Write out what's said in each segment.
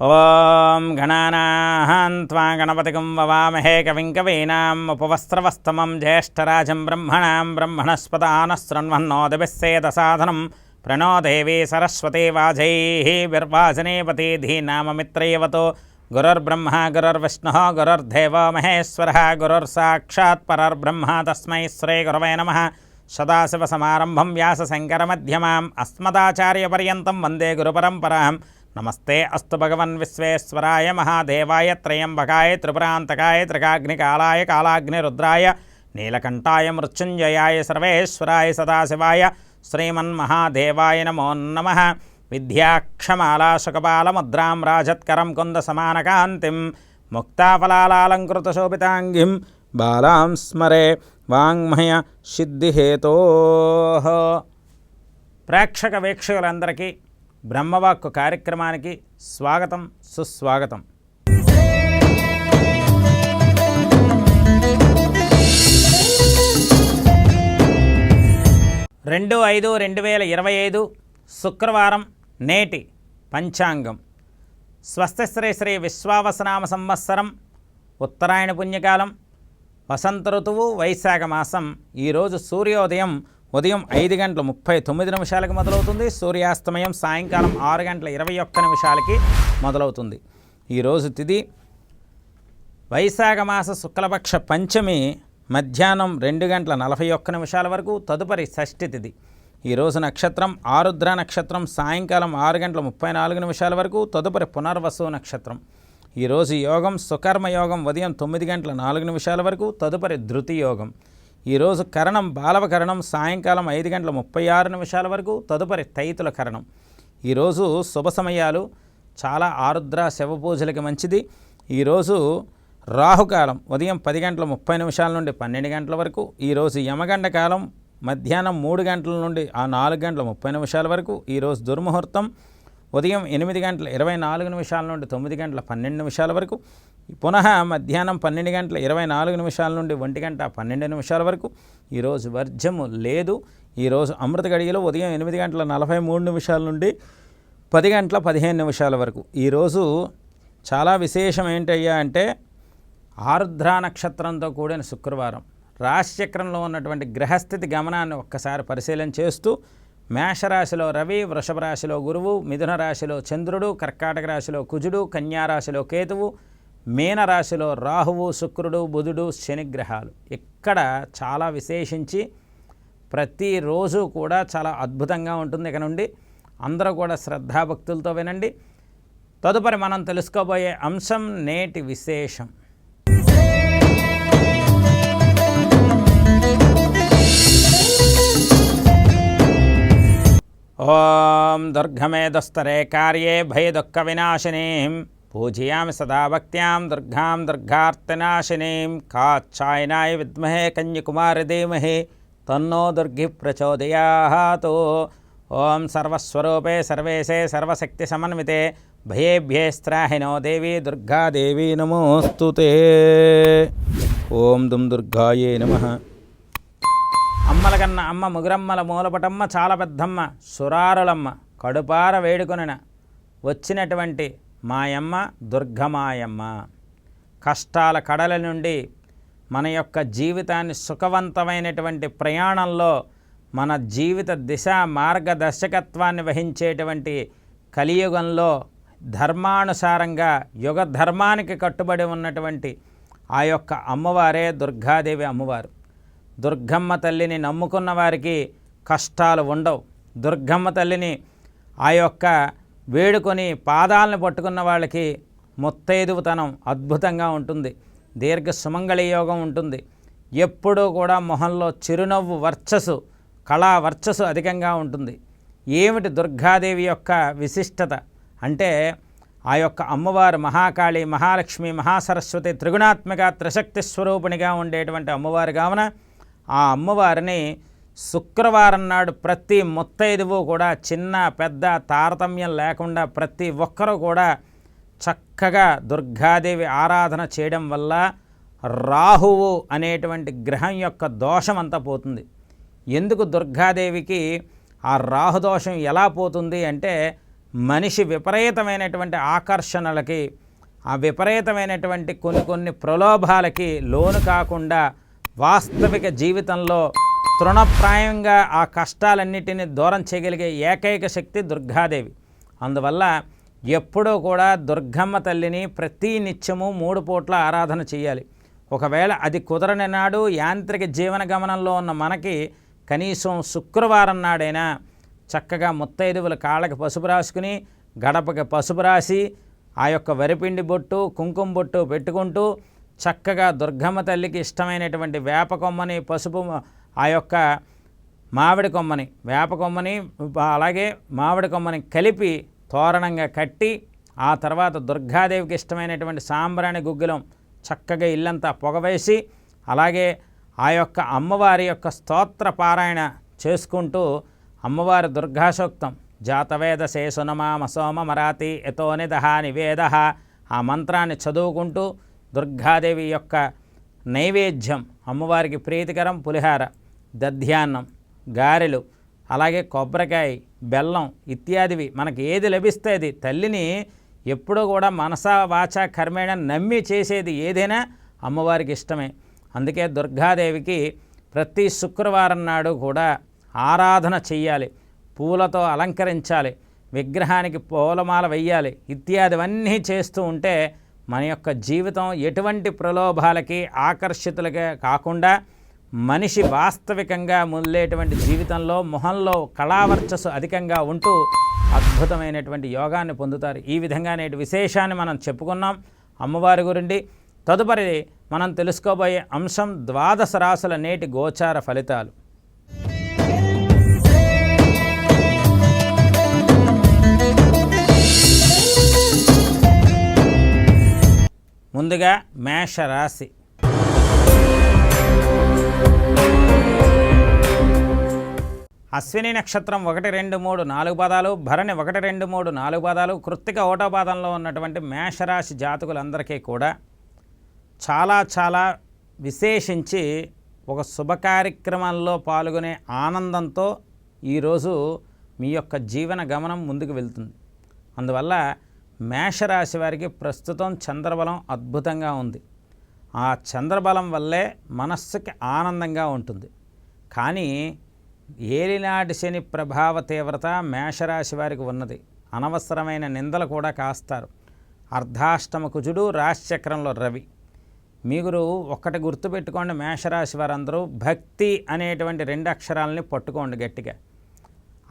ఓం గణానాం త్వా గణపతిం వవామహే కవిం కవీనాం ఉపవస్త్రవస్తమం జ్యేష్ఠరాజం బ్రహ్మణస్పత ఆనశృణ్వన్నోదిభిస్సేదసాధనం ప్రణో దేవీ సరస్వతీ వాజైః విర్వాజనేపతి ధీనామమిత్రైవతో గురుర్బ్రహ్మ గురుర్విష్ణుః గురుర్దేవో మహేశ్వరः గురుర్సాక్షాత్ పరర్బ్రహ్మ తస్మై శ్రీ గురవే నమః. సదాశివసమారంభం వ్యాసశంకరమధ్యమాం అస్మదాచార్యపర్యంతం వందే గురుపరంపరాం. నమస్తే అస్తు భగవన్ విశ్వేశ్వరాయ మహాదేవాయ త్రయంబకాయ త్రిపురాంతకాయ త్రికాగ్నికాలాయ కాలాగ్నిరుద్రాయ నీలకంఠాయ మృత్యుంజయాయ సర్వేశ్వరాయ సదాశివాయ శ్రీమన్మహాదేవాయ నమో నమః. విద్యాక్షమాలాశకపాలముద్రాం రాజత్కరం కుందసమానకాంతిం ముక్తాఫలాలంకృతశోభితాంగిం బాలాం స్మరే వాంగ్మయ సిద్ధిహేతోః. ప్రేక్షక వీక్షకులందరికీ బ్రహ్మవాక్కు కార్యక్రమానికి స్వాగతం, సుస్వాగతం. రెండు 5/2025 శుక్రవారం నేటి పంచాంగం. స్వస్తి శ్రీ విశ్వావసనామ సంవత్సరం, ఉత్తరాయణ పుణ్యకాలం, వసంత ఋతువు, వైశాఖ మాసం. ఈరోజు సూర్యోదయం ఉదయం 5:39 మొదలవుతుంది. సూర్యాస్తమయం సాయంకాలం 6:21 మొదలవుతుంది. ఈరోజు తిథి వైశాఖ మాస శుక్లపక్ష పంచమి మధ్యాహ్నం 2:41 వరకు. తదుపరి షష్ఠి తిథి. ఈరోజు నక్షత్రం ఆరుద్ర నక్షత్రం సాయంకాలం 6:34 వరకు. తదుపరి పునర్వసు నక్షత్రం. ఈరోజు యోగం సుకర్మ యోగం ఉదయం 9:04 వరకు. తదుపరి ధృతి యోగం. ఈరోజు కరణం బాలవకరణం సాయంకాలం 5:36 వరకు. తదుపరి తైతుల కరణం. ఈరోజు శుభ సమయాలు చాలా ఆరుద్ర శివ పూజలకి మంచిది. ఈరోజు రాహుకాలం ఉదయం 10:30 నుండి 12 వరకు. ఈరోజు యమగండ కాలం మధ్యాహ్నం 3 గంటల నుండి 4:30 వరకు. ఈరోజు దుర్ముహూర్తం ఉదయం 8:24 నుండి 9:12 వరకు. పునః మధ్యాహ్నం 12:24 నుండి 1:12 వరకు. ఈరోజు వర్జము లేదు. ఈరోజు అమృత గడియలు ఉదయం 8:43 నుండి 10:15 వరకు. ఈరోజు చాలా విశేషం ఏంటయ్యా అంటే ఆరుద్ర నక్షత్రంతో కూడిన శుక్రవారం. రాశిచక్రంలో ఉన్నటువంటి గ్రహస్థితి గమనాన్ని ఒక్కసారి పరిశీలన చేస్తూ మేషరాశిలో రవి, వృషభ రాశిలో గురువు, మిథున రాశిలో చంద్రుడు, కర్కాటక రాశిలో కుజుడు, కన్యారాశిలో కేతువు, మీనరాశిలో రాహువు, శుక్రుడు, బుధుడు, శనిగ్రహాలు. ఇక్కడ చాలా విశేషించి ప్రతిరోజు కూడా చాలా అద్భుతంగా ఉంటుంది. ఇక నుండి అందరూ కూడా శ్రద్ధాభక్తులతో వినండి. తదుపరి మనం తెలుసుకోబోయే అంశం నేటి విశేషం. ఓం దుర్గమేదస్తరే కార్యే భయదుఃఖ వినాశినీం పూజయామి సదా భక్త్యాం దుర్గాం దుర్గార్తినాశినీం కాచ్ఛాయనాయ విద్మహే కన్యకుమారి ధీమహి తన్నో దుర్గి ప్రచోదయాత్. ఓం సర్వస్వరూపే సర్వేశే సర్వశక్తి సమన్వితే భయేభ్యేస్త్రాహినో దేవి దుర్గాదేవి నమోస్తుతే. ఓం దుం దుర్గాయే నమః. అమ్మల కన్న అమ్మ ముగురమ్మల మూలపటమ్మ చాలా పెద్దమ్మ సురారులమ్మ కడుపార వేడుకొనిన వచ్చినటువంటి మాయమ్మ దుర్గమాయమ్మ. కష్టాల కడల నుండి మన యొక్క జీవితాన్ని సుఖవంతమైనటువంటి ప్రయాణంలో మన జీవిత దిశ మార్గదర్శకత్వాన్ని వహించేటువంటి కలియుగంలో ధర్మానుసారంగా యుగ ధర్మానికి కట్టుబడి ఉన్నటువంటి ఆ యొక్క అమ్మవారే దుర్గాదేవి అమ్మవారు. దుర్గమ్మ తల్లిని నమ్ముకున్న వారికి కష్టాలు ఉండవు. దుర్గమ్మ తల్లిని ఆ యొక్క వేడుకొని పాదాలను పట్టుకున్న వాళ్ళకి ముత్తైదువుతనం అద్భుతంగా ఉంటుంది. దీర్ఘ సుమంగళి యోగం ఉంటుంది. ఎప్పుడూ కూడా మొహంలో చిరునవ్వు వర్చస్సు, కళా వర్చస్సు అధికంగా ఉంటుంది. ఏమిటి దుర్గాదేవి యొక్క విశిష్టత అంటే ఆ యొక్క అమ్మవారు మహాకాళి, మహాలక్ష్మి, మహాసరస్వతి, త్రిగుణాత్మక త్రిశక్తి స్వరూపిణిగా ఉండేటువంటి అమ్మవారు కావున ఆ అమ్మవారిని శుక్రవారం నాడు ప్రతి ముత్తైదువు కూడా చిన్న పెద్ద తారతమ్యం లేకుండా ప్రతి ఒక్కరూ కూడా చక్కగా దుర్గాదేవి ఆరాధన చేయడం వల్ల రాహువు అనేటువంటి గ్రహం యొక్క దోషం అంతా పోతుంది. ఎందుకు దుర్గాదేవికి ఆ రాహుదోషం ఎలా పోతుంది అంటే మనిషి విపరీతమైనటువంటి ఆకర్షణలకి, ఆ విపరీతమైనటువంటి కొన్ని ప్రలోభాలకి లోను కాకుండా వాస్తవిక జీవితంలో తృణప్రాయంగా ఆ కష్టాలన్నిటినీ దూరం చేయగలిగే ఏకైక శక్తి దుర్గాదేవి. అందువల్ల ఎప్పుడూ కూడా దుర్గమ్మ తల్లిని ప్రతి నిత్యము 3 పూట్ల ఆరాధన చేయాలి. ఒకవేళ అది కుదరని నాడు యాంత్రిక జీవన గమనంలో ఉన్న మనకి కనీసం శుక్రవారం నాడైనా చక్కగా ముత్తైదువుల కాళ్ళకి పసుపు రాసుకుని, గడపకి పసుపు రాసి, ఆ యొక్క వరిపిండి బొట్టు, కుంకుమ బొట్టు పెట్టుకుంటూ చక్కగా దుర్గమ్మ తల్లికి ఇష్టమైనటువంటి వేప కొమ్మని, పసుపు, ఆ యొక్క మామిడి కొమ్మని, వేప కొమ్మని అలాగే మామిడి కొమ్మని కలిపి తోరణంగా కట్టి, ఆ తర్వాత దుర్గాదేవికి ఇష్టమైనటువంటి సాంబ్రాణి గుగ్గిలం చక్కగా ఇల్లంతా పొగవేసి, అలాగే ఆ యొక్క అమ్మవారి యొక్క స్తోత్ర పారాయణ చేసుకుంటూ అమ్మవారి దుర్గాసూక్తం జాతవేద శేషునమామ సోమ మరాతి యతోనిదహ నివేద ఆ మంత్రాన్ని చదువుకుంటూ దుర్గాదేవి యొక్క నైవేద్యం అమ్మవారికి ప్రీతికరం పులిహార, దధ్యాన్నం, గారెలు, అలాగే కొబ్బరికాయ, బెల్లం ఇత్యాదివి మనకి ఏది లభిస్తే అది. తల్లిని ఎప్పుడూ కూడా మనసా వాచా కర్మేణ నమ్మి చేసేది ఏదైనా అమ్మవారికి ఇష్టమే. అందుకే దుర్గాదేవికి ప్రతి శుక్రవారం నాడు కూడా ఆరాధన చెయ్యాలి, పూలతో అలంకరించాలి, విగ్రహానికి పూలమాల వెయ్యాలి, ఇత్యాదివన్నీ చేస్తూ ఉంటే మన యొక్క జీవితం ఎటువంటి ప్రలోభాలకి ఆకర్షితులకే కాకుండా మనిషి వాస్తవికంగా ముల్లేటువంటి జీవితంలో మొహంలో కళావర్చస్సు అధికంగా ఉంటూ అద్భుతమైనటువంటి యోగాన్ని పొందుతారు. ఈ విధంగా నేటి విశేషాన్ని మనం చెప్పుకున్నాం అమ్మవారి గురించి. తదుపరి మనం తెలుసుకోబోయే అంశం 12 రాశుల నేటి గోచార ఫలితాలు. ముందుగా మేషరాశి. అశ్విని నక్షత్రం 1, 2, 3, 4 పాదాలు, భరణి 1, 2, 3, 4 పాదాలు, కృత్తిక 1వ పాదంలో ఉన్నటువంటి మేషరాశి జాతకులందరికీ కూడా చాలా విశేషించి ఒక శుభ కార్యక్రమంలో పాల్గొనే ఆనందంతో ఈరోజు మీ యొక్క జీవన గమనం ముందుకు వెళ్తుంది. అందువల్ల మేషరాశి వారికి ప్రస్తుతం చంద్రబలం అద్భుతంగా ఉంది. ఆ చంద్రబలం వల్లే మనస్సుకి ఆనందంగా ఉంటుంది. కానీ ఏలినాటి శని ప్రభావ తీవ్రత మేషరాశి వారికి ఉన్నది. అనవసరమైన నిందలు కూడా కాస్తారు. అర్ధాష్టమ కుజుడు, రాశిచక్రంలో రవి. మీరు ఒక్కటి గుర్తుపెట్టుకోండి, మేషరాశి వారందరూ భక్తి అనేటువంటి 2 అక్షరాలని పట్టుకోండి గట్టిగా.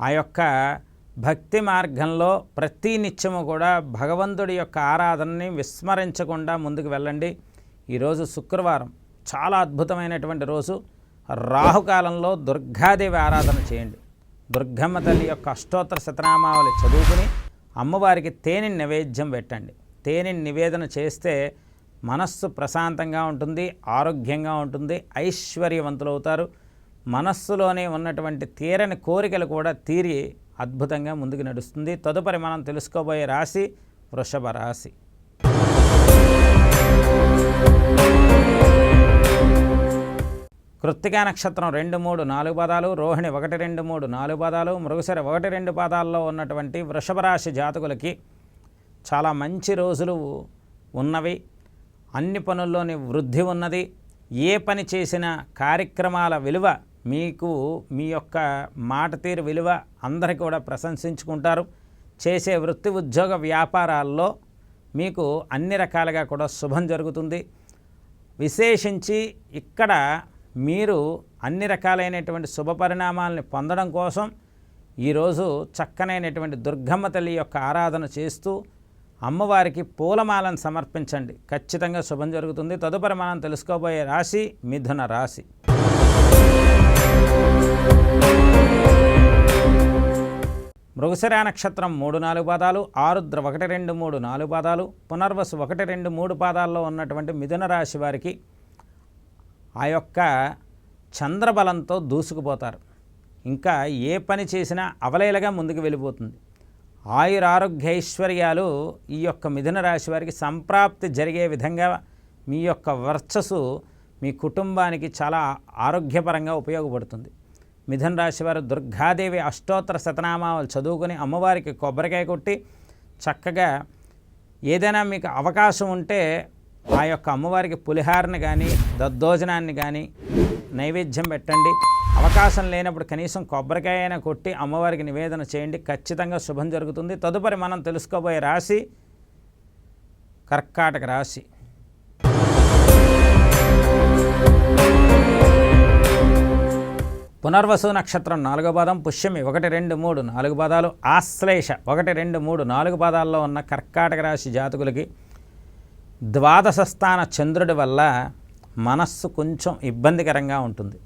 ఆ యొక్క భక్తి మార్గంలో ప్రతి నిత్యము కూడా భగవంతుడి యొక్క ఆరాధనని విస్మరించకుండా ముందుకు వెళ్ళండి. ఈరోజు శుక్రవారం చాలా అద్భుతమైనటువంటి రోజు. రాహుకాలంలో దుర్గాదేవి ఆరాధన చేయండి. దుర్గమ్మ తల్లి యొక్క అష్టోత్తర శతనామావళి చదువుకుని అమ్మవారికి తేనె నైవేద్యం పెట్టండి. తేనె నివేదన చేస్తే మనస్సు ప్రశాంతంగా ఉంటుంది, ఆరోగ్యంగా ఉంటుంది, ఐశ్వర్యవంతులవుతారు. మనస్సులోనే ఉన్నటువంటి తీరని కోరికలు కూడా తీరి అద్భుతంగా ముందుకు నడుస్తుంది. తదుపరి మనం తెలుసుకోబోయే రాశి వృషభ రాశి. కృత్తికా నక్షత్రం 2, 3, 4 పాదాలు, రోహిణి 1, 2, 3, 4 పాదాలు, మృగశిర 1, 2 పాదాల్లో ఉన్నటువంటి వృషభ రాశి జాతకులకి చాలా మంచి రోజులు ఉన్నవి. అన్ని పనుల్లోని వృద్ధి ఉన్నది. ఏ పని చేసినా కార్యక్రమాల విలువ మీకు, మీ యొక్క మాట తీరు విలువ అందరికీ కూడా ప్రశంసించుకుంటారు. చేసే వృత్తి ఉద్యోగ వ్యాపారాల్లో మీకు అన్ని రకాలుగా కూడా శుభం జరుగుతుంది. విశేషించి ఇక్కడ మీరు అన్ని రకాలైనటువంటి శుభ పరిణామాలని పొందడం కోసం ఈరోజు చక్కనైనటువంటి దుర్గమ్మ తల్లి యొక్క ఆరాధన చేస్తూ అమ్మవారికి పూలమాలను సమర్పించండి. ఖచ్చితంగా శుభం జరుగుతుంది. తదుపరి మనం తెలుసుకోబోయే రాశి మిథున రాశి. మృగశిర నక్షత్రం 3, 4 పాదాలు, ఆరుద్ర 1, 2, 3, 4 పాదాలు, పునర్వసు 1, 2, 3 పాదాల్లో ఉన్నటువంటి మిథున రాశి వారికి ఆ యొక్క చంద్రబలంతో దూసుకుపోతారు. ఇంకా ఏ పని చేసినా అవలేలగా ముందుకు వెళ్ళిపోతుంది. ఆయురారోగ్యైశ్వర్యాలు ఈ యొక్క మిథున రాశి వారికి సంప్రాప్తి జరిగే విధంగా మీ యొక్క వర్చస్సు మీ కుటుంబానికి చాలా ఆరోగ్యపరంగా ఉపయోగపడుతుంది. మిథున రాశి వారు దుర్గాదేవి అష్టోత్తర శతనామాలు చదువుకుని అమ్మవారికి కొబ్బరికాయ కొట్టి చక్కగా ఏదైనా మీకు అవకాశం ఉంటే ఆ యొక్క అమ్మవారికి పులిహారని కానీ దద్దోజనాన్ని కానీ నైవేద్యం పెట్టండి. అవకాశం లేనప్పుడు కనీసం కొబ్బరికాయ అయినా కొట్టి అమ్మవారికి నివేదన చేయండి. ఖచ్చితంగా శుభం జరుగుతుంది. తదుపరి మనం తెలుసుకోబోయే రాశి కర్కాటక రాశి. పునర్వసు నక్షత్రం 4వ పాదం, పుష్యమి 1, 2, 3, 4 పాదాలు, ఆశ్లేష 1, 2, 3, 4 పాదాల్లో ఉన్న కర్కాటక రాశి జాతకులకి ద్వాదశ స్థాన చంద్రుడి వల్ల మనస్సు కొంచెం ఇబ్బందికరంగా ఉంటుంది.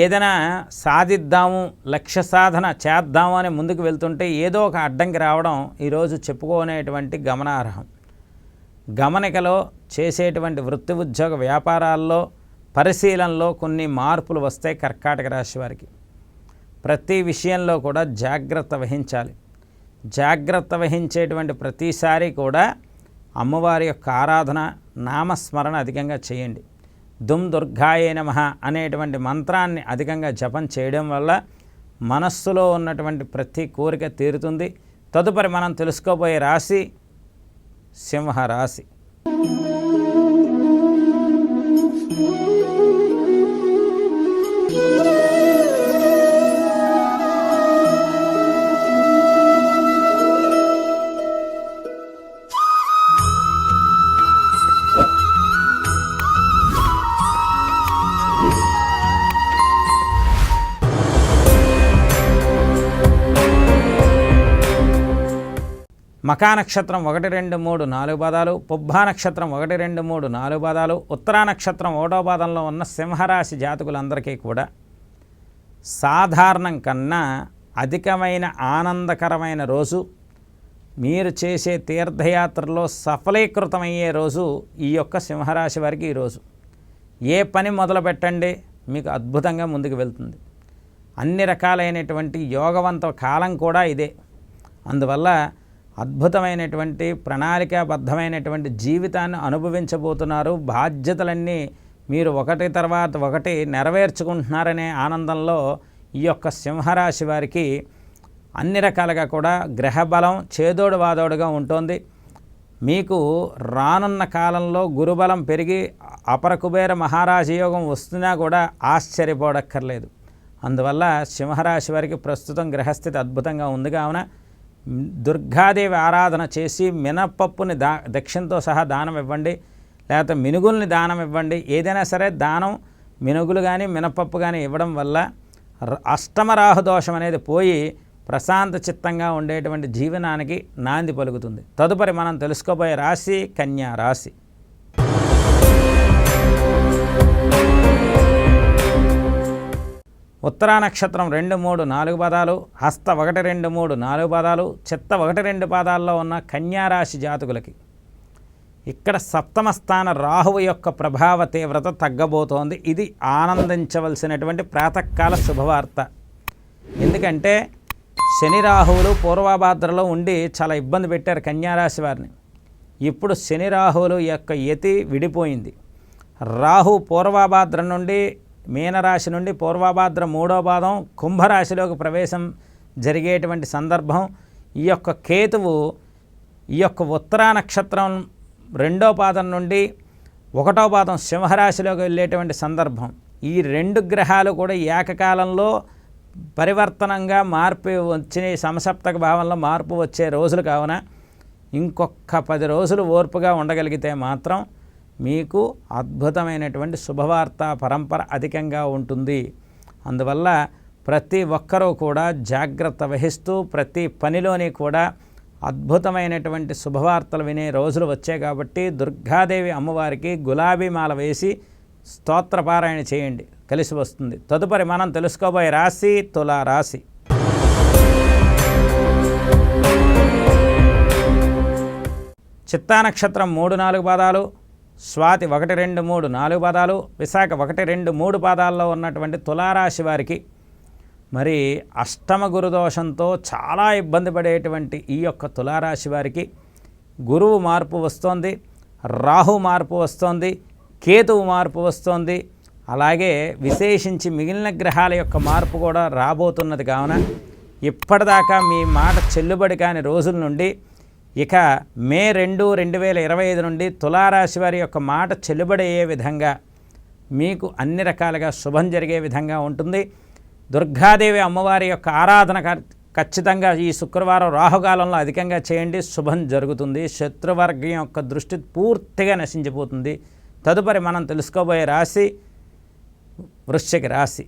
ఏదైనా సాధిద్దాము, లక్ష్య సాధన చేద్దాము అని ముందుకు వెళ్తుంటే ఏదో ఒక అడ్డంకి రావడం ఈరోజు చెప్పుకోనేటువంటి గమనార్హం. గమనికలో చేసేటువంటి వృత్తి ఉద్యోగ వ్యాపారాల్లో పరిశీలనలో కొన్ని మార్పులు వస్తాయి. కర్కాటక రాశి వారికి ప్రతి విషయంలో కూడా జాగ్రత్త వహించాలి. జాగ్రత్త వహించేటువంటి ప్రతిసారి కూడా అమ్మవారి యొక్క ఆరాధన, నామస్మరణ అధికంగా చేయండి. దుమ్ దుర్గాయే నమః అనేటువంటి మంత్రాన్ని అధికంగా జపం చేయడం వల్ల మనస్సులో ఉన్నటువంటి ప్రతి కోరిక తీరుతుంది. తదుపరి మనం తెలుసుకోబోయే రాశి సింహరాశి. మకా నక్షత్రం 1, 2, 3, 4 పాదాలు, పుబ్బా నక్షత్రం 1, 2, 3, 4 పాదాలు, ఉత్తరా నక్షత్రం 1వ పాదంలో ఉన్న సింహరాశి జాతకులందరికీ కూడా సాధారణం కన్నా అధికమైన ఆనందకరమైన రోజు, మీరు చేసే తీర్థయాత్రలో సఫలీకృతమయ్యే రోజు ఈ యొక్క సింహరాశి వారికి ఈరోజు. ఏ పని మొదలు పెట్టండి మీకు అద్భుతంగా ముందుకు వెళ్తుంది. అన్ని రకాలైనటువంటి యోగవంత కాలం కూడా ఇదే. అందువల్ల అద్భుతమైనటువంటి ప్రణాళికాబద్ధమైనటువంటి జీవితాన్ని అనుభవించబోతున్నారు. బాధ్యతలన్నీ మీరు ఒకటి తర్వాత ఒకటి నెరవేర్చుకుంటున్నారనే ఆనందంలో ఈ యొక్క సింహరాశి వారికి అన్ని రకాలుగా కూడా గ్రహబలం చేదోడు వాదోడుగా ఉంటుంది. మీకు రానున్న కాలంలో గురుబలం పెరిగి అపర కుబేర మహారాజయోగం వస్తున్నా కూడా ఆశ్చర్యపోవక్కర్లేదు. అందువల్ల సింహరాశి వారికి ప్రస్తుతం గ్రహస్థితి అద్భుతంగా ఉంది. కావున దుర్గాదేవి ఆరాధన చేసి మినపప్పుని దక్షిణతో సహా దానం ఇవ్వండి, లేకపోతే మినుగుల్ని దానం ఇవ్వండి. ఏదైనా సరే దానం మినుగులు కానీ మినపప్పు కానీ ఇవ్వడం వల్ల అష్టమ రాహు దోషం అనేది పోయి ప్రశాంత చిత్తంగా ఉండేటువంటి జీవనానికి నాంది పలుకుతుంది. తదుపరి మనం తెలుసుకోబోయే రాశి కన్యా రాశి. ఉత్తరా నక్షత్రం 2, 3, 4 పాదాలు, హస్త 1, 2, 3, 4 పాదాలు, చిత్త 1, 2 పాదాల్లో ఉన్న కన్యారాశి జాతకులకి ఇక్కడ సప్తమ స్థాన రాహువు యొక్క ప్రభావ తీవ్రత తగ్గబోతోంది. ఇది ఆనందించవలసినటువంటి ప్రాతకాల శుభవార్త. ఎందుకంటే శని రాహువులు పూర్వభాద్రలో ఉండి చాలా ఇబ్బంది పెట్టారు కన్యారాశి వారిని. ఇప్పుడు శని రాహువులు యొక్క యతి విడిపోయింది. రాహు పూర్వభాద్ర నుండి మీనరాశి నుండి పూర్వభాద్ర 3వ పాదం కుంభరాశిలోకి ప్రవేశం జరిగేటువంటి సందర్భం. ఈ యొక్క కేతువు ఈ యొక్క ఉత్తరా నక్షత్రం 2వ పాదం నుండి 1వ పాదం సింహరాశిలోకి వెళ్ళేటువంటి సందర్భం. ఈ 2 గ్రహాలు కూడా ఏకకాలంలో పరివర్తనంగా మార్పు వచ్చిన సమసప్తక భావంలో మార్పు వచ్చే రోజులు కావున ఇంకొక 10 రోజులు ఓర్పుగా ఉండగలిగితే మాత్రం మీకు అద్భుతమైనటువంటి శుభవార్త పరంపర అధికంగా ఉంటుంది. అందువల్ల ప్రతి ఒక్కరూ కూడా జాగ్రత్త వహిస్తూ ప్రతి పనిలోని కూడా అద్భుతమైనటువంటి శుభవార్తలు వినే రోజులు వచ్చాయి. కాబట్టి దుర్గాదేవి అమ్మవారికి గులాబీ మాల వేసి స్తోత్రపారాయణ చేయండి, కలిసి వస్తుంది. తదుపరి మనం తెలుసుకోబోయే రాశి తులారాశి. చిత్తా నక్షత్రం 3, 4 పాదాలు, స్వాతి 1, 2, 3, 4 పాదాలు, విశాఖ 1, 2, 3 పాదాల్లో ఉన్నటువంటి తులారాశి వారికి మరి అష్టమ గురుదోషంతో చాలా ఇబ్బంది పడేటువంటి ఈ యొక్క తులారాశి వారికి గురువు మార్పు వస్తోంది, రాహు మార్పు వస్తోంది, కేతువు మార్పు వస్తోంది. అలాగే విశేషించి మిగిలిన గ్రహాల యొక్క మార్పు కూడా రాబోతున్నది. కావున ఇప్పటిదాకా మీ మాట చెల్లుబడి కాని రోజుల నుండి ఇక మే 2, 2025 నుండి తులారాశి వారి యొక్క మాట చెల్లుబడి అయ్యే విధంగా మీకు అన్ని రకాలుగా శుభం జరిగే విధంగా ఉంటుంది. దుర్గాదేవి అమ్మవారి యొక్క ఆరాధన ఖచ్చితంగా ఈ శుక్రవారం రాహుకాలంలో అధికంగా చేయండి, శుభం జరుగుతుంది. శత్రువర్గం యొక్క దృష్టి పూర్తిగా నశించిపోతుంది. తదుపరి మనం తెలుసుకోబోయే రాశి వృశ్చిక రాశి.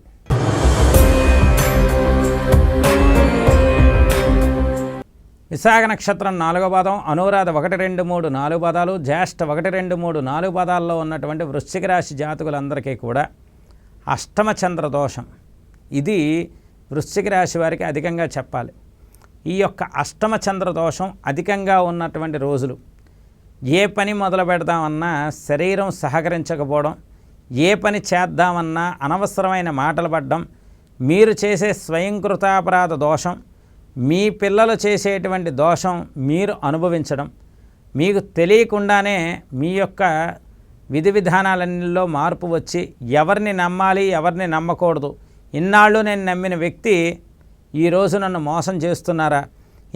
విశాఖ నక్షత్రం 4వ పాదం, అనురాధ 1, 2, 3, 4 పాదాలు, జ్యేష్ఠ 1, 2, 3, 4 పాదాల్లో ఉన్నటువంటి వృశ్చిక రాశి జాతకులందరికీ కూడా అష్టమ చంద్ర దోషం. ఇది వృశ్చిక రాశి వారికి అధికంగా చెప్పాలి. ఈ యొక్క అష్టమ చంద్ర దోషం అధికంగా ఉన్నటువంటి రోజులు ఏ పని మొదలు పెడదామన్నా శరీరం సహకరించకపోవడం, ఏ పని చేద్దామన్నా అనవసరమైన మాటలు పడడం, మీరు చేసే స్వయంకృతాపరాధ దోషం, మీ పిల్లలు చేసేటువంటి దోషం మీరు అనుభవించడం, మీకు తెలియకుండానే మీ యొక్క విధి విధానాలన్నిలో మార్పు వచ్చి ఎవరిని నమ్మాలి ఎవరిని నమ్మకూడదు, ఇన్నాళ్ళు నేను నమ్మిన వ్యక్తి ఈరోజు నన్ను మోసం చేస్తున్నారా,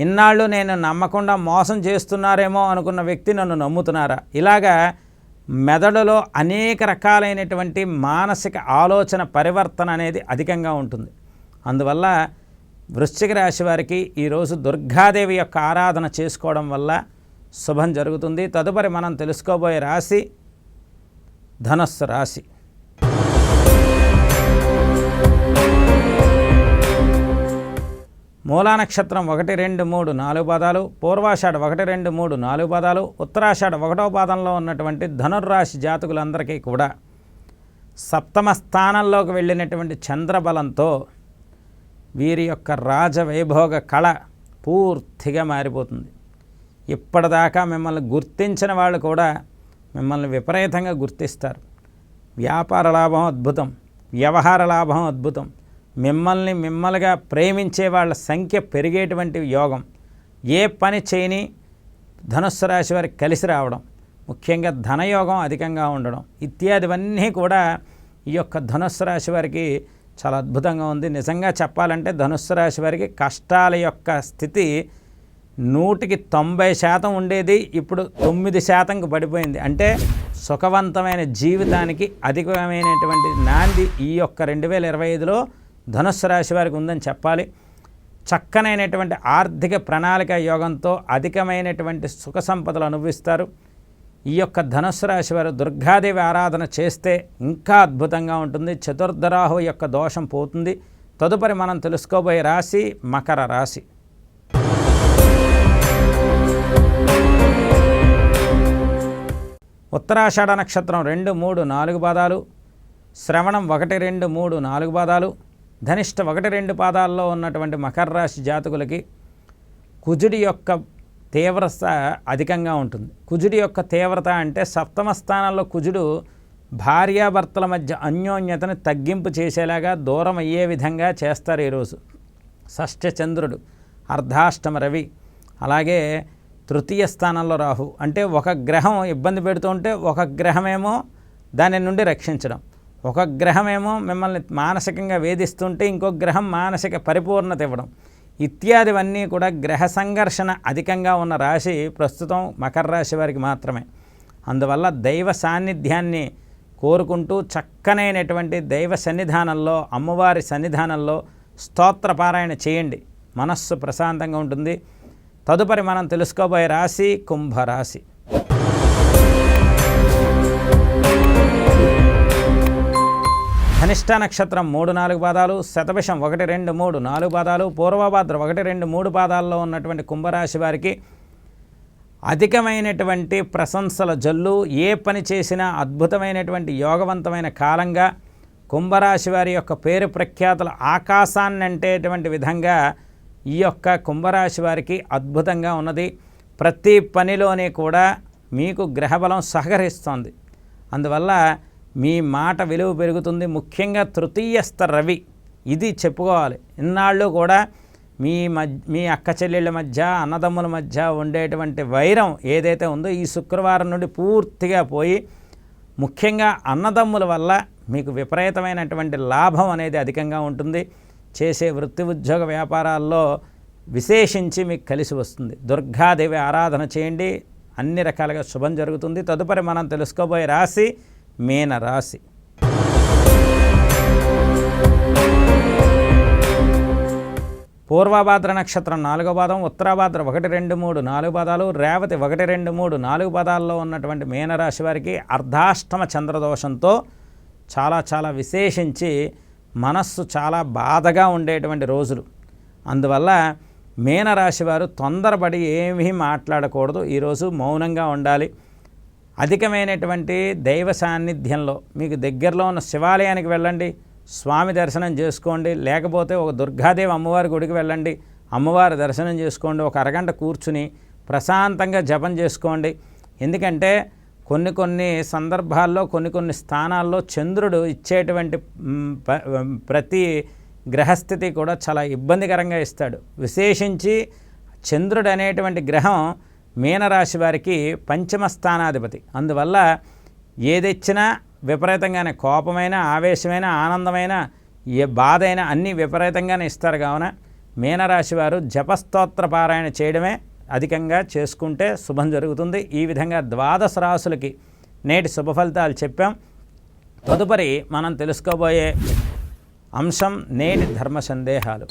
ఇన్నాళ్ళు నేను నమ్మకుండా మోసం చేస్తున్నారేమో అనుకున్న వ్యక్తి నన్ను నమ్ముతున్నారా, ఇలాగా మెదడులో అనేక రకాలైనటువంటి మానసిక ఆలోచన పరివర్తన అనేది అధికంగా ఉంటుంది. అందువల్ల వృశ్చిక రాశి వారికి ఈరోజు దుర్గాదేవి యొక్క ఆరాధన చేసుకోవడం వల్ల శుభం జరుగుతుంది. తదుపరి మనం తెలుసుకోబోయే రాశి ధనుస్సు రాశి. మూలా నక్షత్రం 1, 2, 3, 4 పాదాలు, పూర్వాషాఢ 1, 2, 3, 4 పాదాలు, ఉత్తరాషాఢ 1వ పాదంలో ఉన్నటువంటి ధనుర్రాశి జాతకులందరికీ కూడా సప్తమ స్థానంలోకి వెళ్ళినటువంటి చంద్రబలంతో వీరి యొక్క రాజవైభోగ కళ పూర్తిగా మారిపోతుంది. ఇప్పటిదాకా మిమ్మల్ని గుర్తించిన వాళ్ళు కూడా మిమ్మల్ని విపరీతంగా గుర్తిస్తారు. వ్యాపార లాభం అద్భుతం, వ్యవహార లాభం అద్భుతం, మిమ్మల్నిగా ప్రేమించే వాళ్ళ సంఖ్య పెరిగేటువంటి యోగం, ఏ పని చేయని ధనుస్సు రాశి వారికి కలిసి రావడం, ముఖ్యంగా ధనయోగం అధికంగా ఉండడం ఇత్యాదివన్నీ కూడా ఈ యొక్క ధనుస్సు రాశి వారికి చాలా అద్భుతంగా ఉంది. నిజంగా చెప్పాలంటే ధనుస్సు రాశి వారికి కష్టాల యొక్క స్థితి 190% ఉండేది, ఇప్పుడు 9%కు పడిపోయింది. అంటే సుఖవంతమైన జీవితానికి అధికమైనటువంటి నాంది ఈ యొక్క 2025లో ధనుస్సు రాశి వారికి ఉందని చెప్పాలి. చక్కనైనటువంటి ఆర్థిక ప్రణాళిక యోగంతో అధికమైనటువంటి సుఖ సంపదలు అనుభవిస్తారు. ఈ యొక్క ధనుస్సు రాశి వారు దుర్గాదేవి ఆరాధన చేస్తే ఇంకా అద్భుతంగా ఉంటుంది. చతుర్ధరాహు యొక్క దోషం పోతుంది. తదుపరి మనం తెలుసుకోబోయే రాశి మకర రాశి. ఉత్తరాషాఢ నక్షత్రం 2, 3, 4 పాదాలు, శ్రవణం 1, 2, 3, 4 పాదాలు, ధనిష్ట 1, 2 పాదాల్లో ఉన్నటువంటి మకర రాశి జాతకులకి కుజుడి యొక్క తీవ్రత అధికంగా ఉంటుంది. కుజుడి యొక్క తీవ్రత అంటే సప్తమ స్థానంలో కుజుడు భార్యాభర్తల మధ్య అన్యోన్యతను తగ్గింపు చేసేలాగా దూరం అయ్యే విధంగా చేస్తారు. ఈరోజు షష్ఠ చంద్రుడు, అర్ధాష్టమ రవి, అలాగే తృతీయ స్థానంలో రాహు. అంటే ఒక గ్రహం ఇబ్బంది పెడుతుంటే ఒక గ్రహమేమో దాని నుండి రక్షించడం, ఒక గ్రహమేమో మిమ్మల్ని మానసికంగా వేధిస్తుంటే ఇంకొక గ్రహం మానసిక పరిపూర్ణత ఇవ్వడం ఇత్యాదివన్నీ కూడా గ్రహ సంఘర్షణ అధికంగా ఉన్న రాశి ప్రస్తుతం మకర రాశి వారికి మాత్రమే. అందువల్ల దైవ సాన్నిధ్యాన్ని కోరుకుంటూ చక్కనైనటువంటి దైవ సన్నిధానంలో, అమ్మవారి సన్నిధానంలో స్తోత్రపారాయణ చేయండి, మనస్సు ప్రశాంతంగా ఉంటుంది. తదుపరి మనం తెలుసుకోబోయే రాశి కుంభరాశి. ధనిష్ట నక్షత్రం 3, 4 పాదాలు, శతభిషం 1, 2, 3, 4 పాదాలు, పూర్వభాద్ర 1, 2, 3 పాదాల్లో ఉన్నటువంటి కుంభరాశి వారికి అధికమైనటువంటి ప్రశంసల జల్లు, ఏ పని చేసినా అద్భుతమైనటువంటి యోగవంతమైన కాలంగా కుంభరాశి వారి యొక్క పేరు ప్రఖ్యాతుల ఆకాశాన్ని అంటేటువంటి విధంగా ఈ యొక్క కుంభరాశి వారికి అద్భుతంగా ఉన్నది. ప్రతి పనిలోనే కూడా మీకు గ్రహబలం సహకరిస్తోంది. అందువల్ల మీ మాట విలువ పెరుగుతుంది. ముఖ్యంగా తృతీయస్థ రవి, ఇది చెప్పుకోవాలి. ఇన్నాళ్ళు కూడా మీ అక్క చెల్లెళ్ళ మధ్య, అన్నదమ్ముల మధ్య ఉండేటువంటి వైరం ఏదైతే ఉందో ఈ శుక్రవారం నుండి పూర్తిగా పోయి, ముఖ్యంగా అన్నదమ్ముల వల్ల మీకు విపరీతమైనటువంటి లాభం అనేది అధికంగా ఉంటుంది. చేసే వృత్తి ఉద్యోగ వ్యాపారాల్లో విశేషించి మీకు కలిసి వస్తుంది. దుర్గాదేవి ఆరాధన చేయండి, అన్ని రకాలుగా శుభం జరుగుతుంది. తదుపరి మనం తెలుసుకోబోయే రాశి మీన రాశి. పూర్వభాద్ర నక్షత్రం 4వ పాదం, ఉత్తరాభాద్ర 1, 2, 3, 4 పాదాలు, రేవతి 1, 2, 3, 4 పాదాల్లో ఉన్నటువంటి మీనరాశి వారికి అర్ధాష్టమ చంద్రదోషంతో చాలా విశేషించి మనస్సు చాలా బాధగా ఉండేటువంటి రోజులు. అందువల్ల మీనరాశి వారు తొందరపడి ఏమీ మాట్లాడకూడదు. ఈరోజు మౌనంగా ఉండాలి. అధికమైనటువంటి దైవ సాన్నిధ్యంలో మీకు దగ్గరలో ఉన్న శివాలయానికి వెళ్ళండి, స్వామి దర్శనం చేసుకోండి. లేకపోతే ఒక దుర్గాదేవి అమ్మవారి గుడికి వెళ్ళండి, అమ్మవారి దర్శనం చేసుకోండి. ఒక అరగంట కూర్చుని ప్రశాంతంగా జపం చేసుకోండి. ఎందుకంటే కొన్ని సందర్భాల్లో కొన్ని స్థానాల్లో చంద్రుడు ఇచ్చేటువంటి ప్రతి గ్రహస్థితి కూడా చాలా ఇబ్బందికరంగా ఇస్తాడు. విశేషించి చంద్రుడు అనేటువంటి గ్రహం మీనరాశి వారికి పంచమ స్థానాధిపతి. అందువల్ల ఏదెచ్చినా విపరీతంగానే, కోపమైన, ఆవేశమైన, ఆనందమైన, ఏ బాధ అయినా అన్నీ విపరీతంగానే ఇస్తారు. కావున మీనరాశి వారు జపస్తోత్ర పారాయణ చేయడమే అధికంగా చేసుకుంటే శుభం జరుగుతుంది. ఈ విధంగా ద్వాదశ రాశులకి నేటి శుభ ఫలితాలు చెప్పాం. తదుపరి మనం తెలుసుకోబోయే అంశం నేటి ధర్మ సందేహాలు.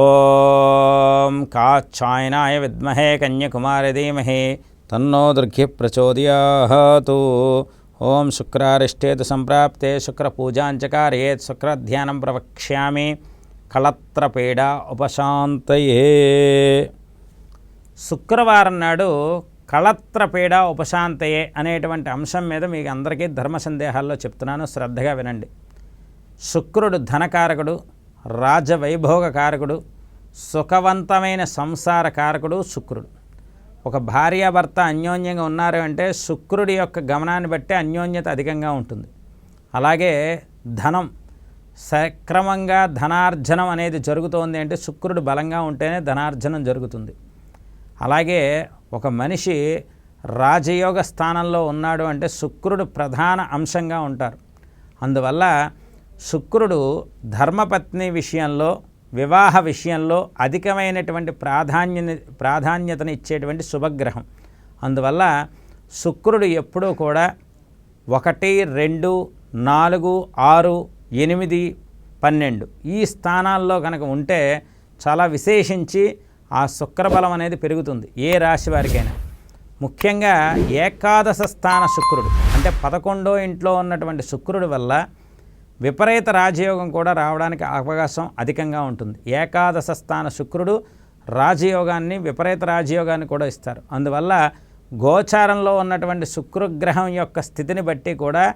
ఓం కాచ్ఛాయనాయ విద్మహే కన్యాకుమారి ధీమహి తన్నో దుర్గి ప్రచోదయాత్. ఓం శుక్రారిష్టేతు సంప్రాప్తే శుక్రపూజాంచకార్యేత్. శుక్రధ్యానం ప్రవక్ష్యామి కళత్రపీడా ఉపశాంతయే. శుక్రవారం నాడు కళత్రపీడా ఉపశాంతయే అనేటువంటి అంశం మీద మీకు అందరికీ ధర్మ సందేహాల్లో చెప్తున్నాను, శ్రద్ధగా వినండి. శుక్రుడు ధనకారకుడు, రాజవైభోగ కారకుడు, సుఖవంతమైన సంసార కారకుడు శుక్రుడు. ఒక భార్యాభర్త అన్యోన్యంగా ఉన్నారు అంటే శుక్రుడి యొక్క గమనాన్ని బట్టి అన్యోన్యత అధికంగా ఉంటుంది. అలాగే ధనం సక్రమంగా ధనార్జనం అనేది జరుగుతోంది అంటే శుక్రుడు బలంగా ఉంటేనే ధనార్జనం జరుగుతుంది. అలాగే ఒక మనిషి రాజయోగ స్థానంలో ఉన్నాడు అంటే శుక్రుడు ప్రధాన అంశంగా ఉంటారు. అందువల్ల శుక్రుడు ధర్మపత్ని విషయంలో, వివాహ విషయంలో అధికమైనటువంటి ప్రాధాన్యతను ఇచ్చేటువంటి శుభగ్రహం. అందువల్ల శుక్రుడు ఎప్పుడూ కూడా 1, 2, 4, 6, 8, 12 ఈ స్థానాల్లో కనుక ఉంటే చాలా విశేషించి ఆ శుక్రబలం అనేది పెరుగుతుంది ఏ రాశి వారికైనా. ముఖ్యంగా ఏకాదశ స్థాన శుక్రుడు అంటే 11వ ఇంట్లో ఉన్నటువంటి శుక్రుడి వల్ల విపరీత రాజయోగం కూడా రావడానికి అవకాశం అధికంగా ఉంటుంది. ఏకాదశ స్థాన శుక్రుడు రాజయోగాన్ని, విపరీత రాజయోగాన్ని కూడా ఇస్తారు. అందువల్ల గోచారంలో ఉన్నటువంటి శుక్రగ్రహం యొక్క స్థితిని బట్టి కూడా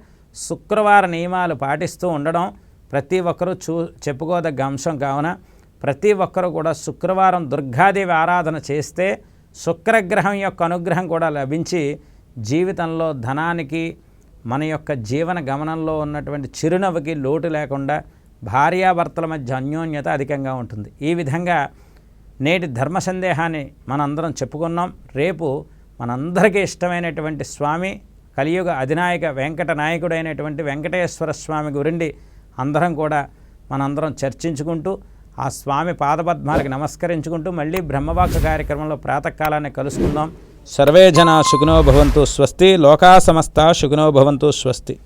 శుక్రవార నియమాలు పాటిస్తూ ఉండడం ప్రతి ఒక్కరూ చెప్పుకోదగ్గ అంశం. కావున ప్రతి ఒక్కరూ కూడా శుక్రవారం దుర్గాదేవి ఆరాధన చేస్తే శుక్రగ్రహం యొక్క అనుగ్రహం కూడా లభించి జీవితంలో ధనానికి, మన యొక్క జీవన గమనంలో ఉన్నటువంటి చిరునవ్వుకి లోటు లేకుండా భార్యాభర్తల మధ్య అన్యోన్యత అధికంగా ఉంటుంది. ఈ విధంగా నేటి ధర్మ సందేహాన్ని మనందరం చెప్పుకున్నాం. రేపు మనందరికీ ఇష్టమైనటువంటి స్వామి, కలియుగ అధినాయక వెంకట నాయకుడైనటువంటి వెంకటేశ్వర స్వామి గురించి మనందరం చర్చించుకుంటూ ఆ స్వామి పాదపద్మాలకు నమస్కరించుకుంటూ మళ్ళీ బ్రహ్మవాక్య కార్యక్రమంలో ప్రాతకాలాన్ని కలుసుకుందాం. సర్వే జనా సుఖినో భవంతు. స్వస్తి. లోకా సమస్తా సుఖినో భవంతు. స్వస్తి.